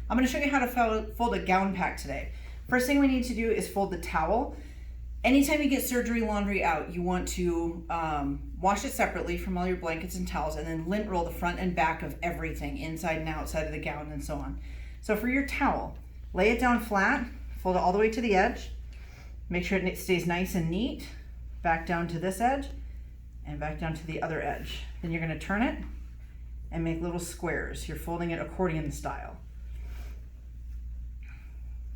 I'm gonna show you how to fold a gown pack today. First thing we need to do is fold the towel. Anytime you get surgery laundry out, you want to wash it separately from all your blankets and towels, and then lint roll the front and back of everything, inside and outside of the gown and so on. So for your towel, lay it down flat, fold it all the way to the edge, make sure it stays nice and neat, back down to this edge, and back down to the other edge. Then you're gonna turn it and make little squares. You're folding it accordion style.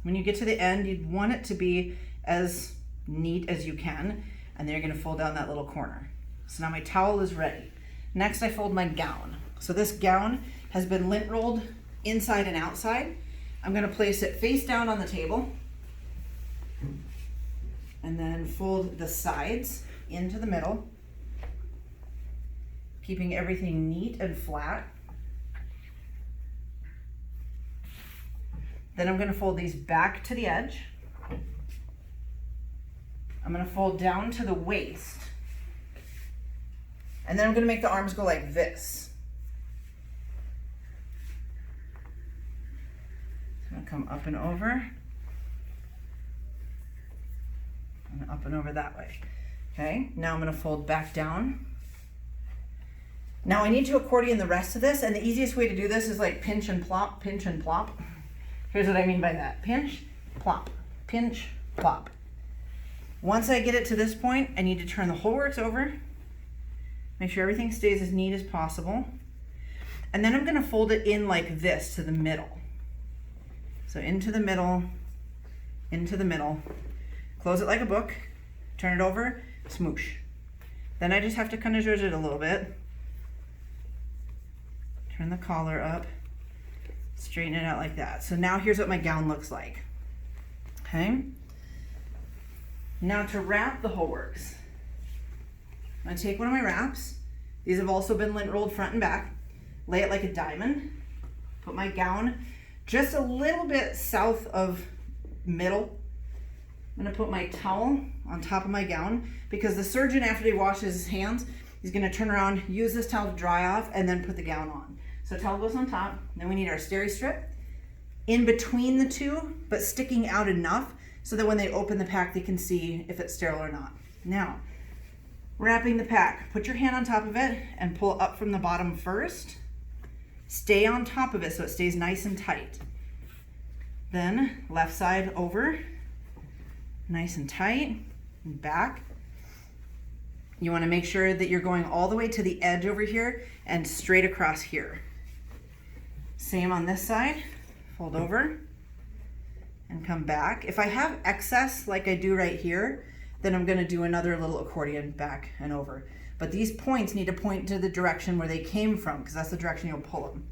When you get to the end, you'd want it to be as neat as you can, and then you're gonna fold down that little corner. So now my towel is ready. Next, I fold my gown. So this gown has been lint rolled inside and outside. I'm gonna place it face down on the table, and then fold the sides into the middle, keeping everything neat and flat. Then I'm gonna fold these back to the edge. I'm gonna fold down to the waist. And then I'm gonna make the arms go like this. So I'm gonna come up and over. And up and over that way. Okay, now I'm gonna fold back down. Now I need to accordion the rest of this, and the easiest way to do this is like pinch and plop, pinch and plop. Here's what I mean by that. Pinch, plop, pinch, plop. Once I get it to this point, I need to turn the whole works over, make sure everything stays as neat as possible, and then I'm gonna fold it in like this to the middle. So into the middle, close it like a book, turn it over, smoosh. Then I just have to kind of zhuzh it a little bit, turn the collar up, straighten it out like that. So now here's what my gown looks like, okay? Now to wrap the whole works, I'm gonna take one of my wraps. These have also been lint rolled front and back. Lay it like a diamond. Put my gown just a little bit south of middle. I'm gonna put my towel on top of my gown because the surgeon, after he washes his hands, he's gonna turn around, use this towel to dry off, and then put the gown on. So towel goes on top. Then we need our steri strip in between the two, but sticking out enough so that when they open the pack, they can see if it's sterile or not. Now, wrapping the pack, put your hand on top of it and pull up from the bottom first. Stay on top of it so it stays nice and tight. Then left side over, nice and tight, and back. You wanna make sure that you're going all the way to the edge over here and straight across here. Same on this side, fold over and come back. If I have excess like I do right here, then I'm gonna do another little accordion back and over. But these points need to point to the direction where they came from because that's the direction you'll pull them.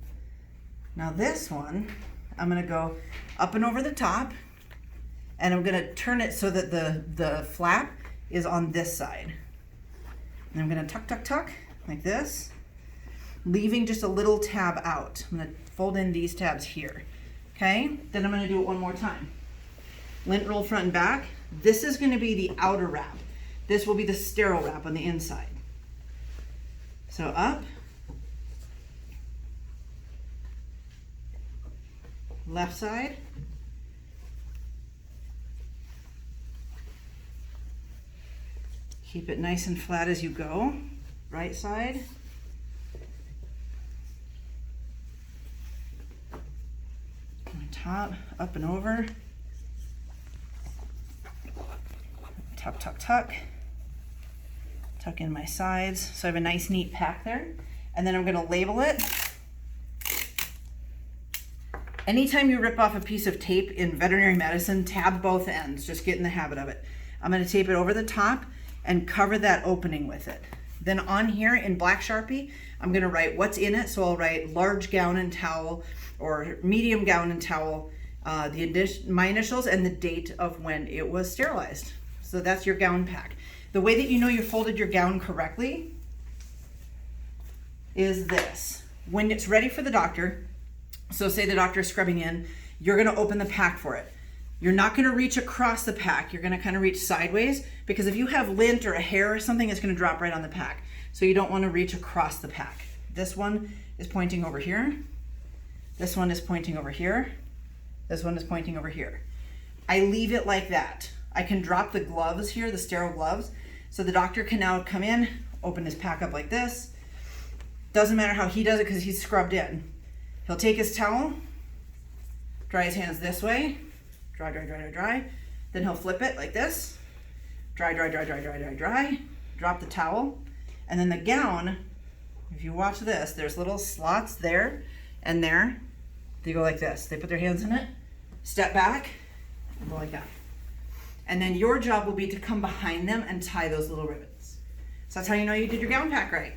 Now this one, I'm gonna go up and over the top, and I'm gonna turn it so that the flap is on this side. And I'm gonna tuck, tuck, tuck, like this, leaving just a little tab out. I'm gonna fold in these tabs here. Okay, then I'm gonna do it one more time. Lint roll front and back. This is gonna be the outer wrap. This will be the sterile wrap on the inside. So up, left side, keep it nice and flat as you go. Right side, top, up and over, tuck, tuck, tuck, tuck in my sides. So I have a nice neat pack there. And then I'm gonna label it. Anytime you rip off a piece of tape in veterinary medicine, tab both ends, just get in the habit of it. I'm gonna tape it over the top and cover that opening with it. Then on here in black Sharpie, I'm gonna write what's in it. So I'll write large gown and towel or medium gown and towel, my initials and the date of when it was sterilized. So that's your gown pack. The way that you know you folded your gown correctly is this. When it's ready for the doctor, so say the doctor is scrubbing in, you're gonna open the pack for it. You're not gonna reach across the pack. You're gonna kind of reach sideways because if you have lint or a hair or something, it's gonna drop right on the pack. So you don't wanna reach across the pack. This one is pointing over here. This one is pointing over here. This one is pointing over here. I leave it like that. I can drop the gloves here, the sterile gloves, so the doctor can now come in, open his pack up like this. Doesn't matter how he does it because he's scrubbed in. He'll take his towel, dry his hands this way, dry, dry, dry, dry, dry. Then he'll flip it like this, dry, dry, dry, dry, dry, dry, dry. Drop the towel, and then the gown, if you watch this, there's little slots there and there. They go like this. They put their hands in it, step back, and go like that. And then your job will be to come behind them and tie those little ribbons. So that's how you know you did your gown pack right.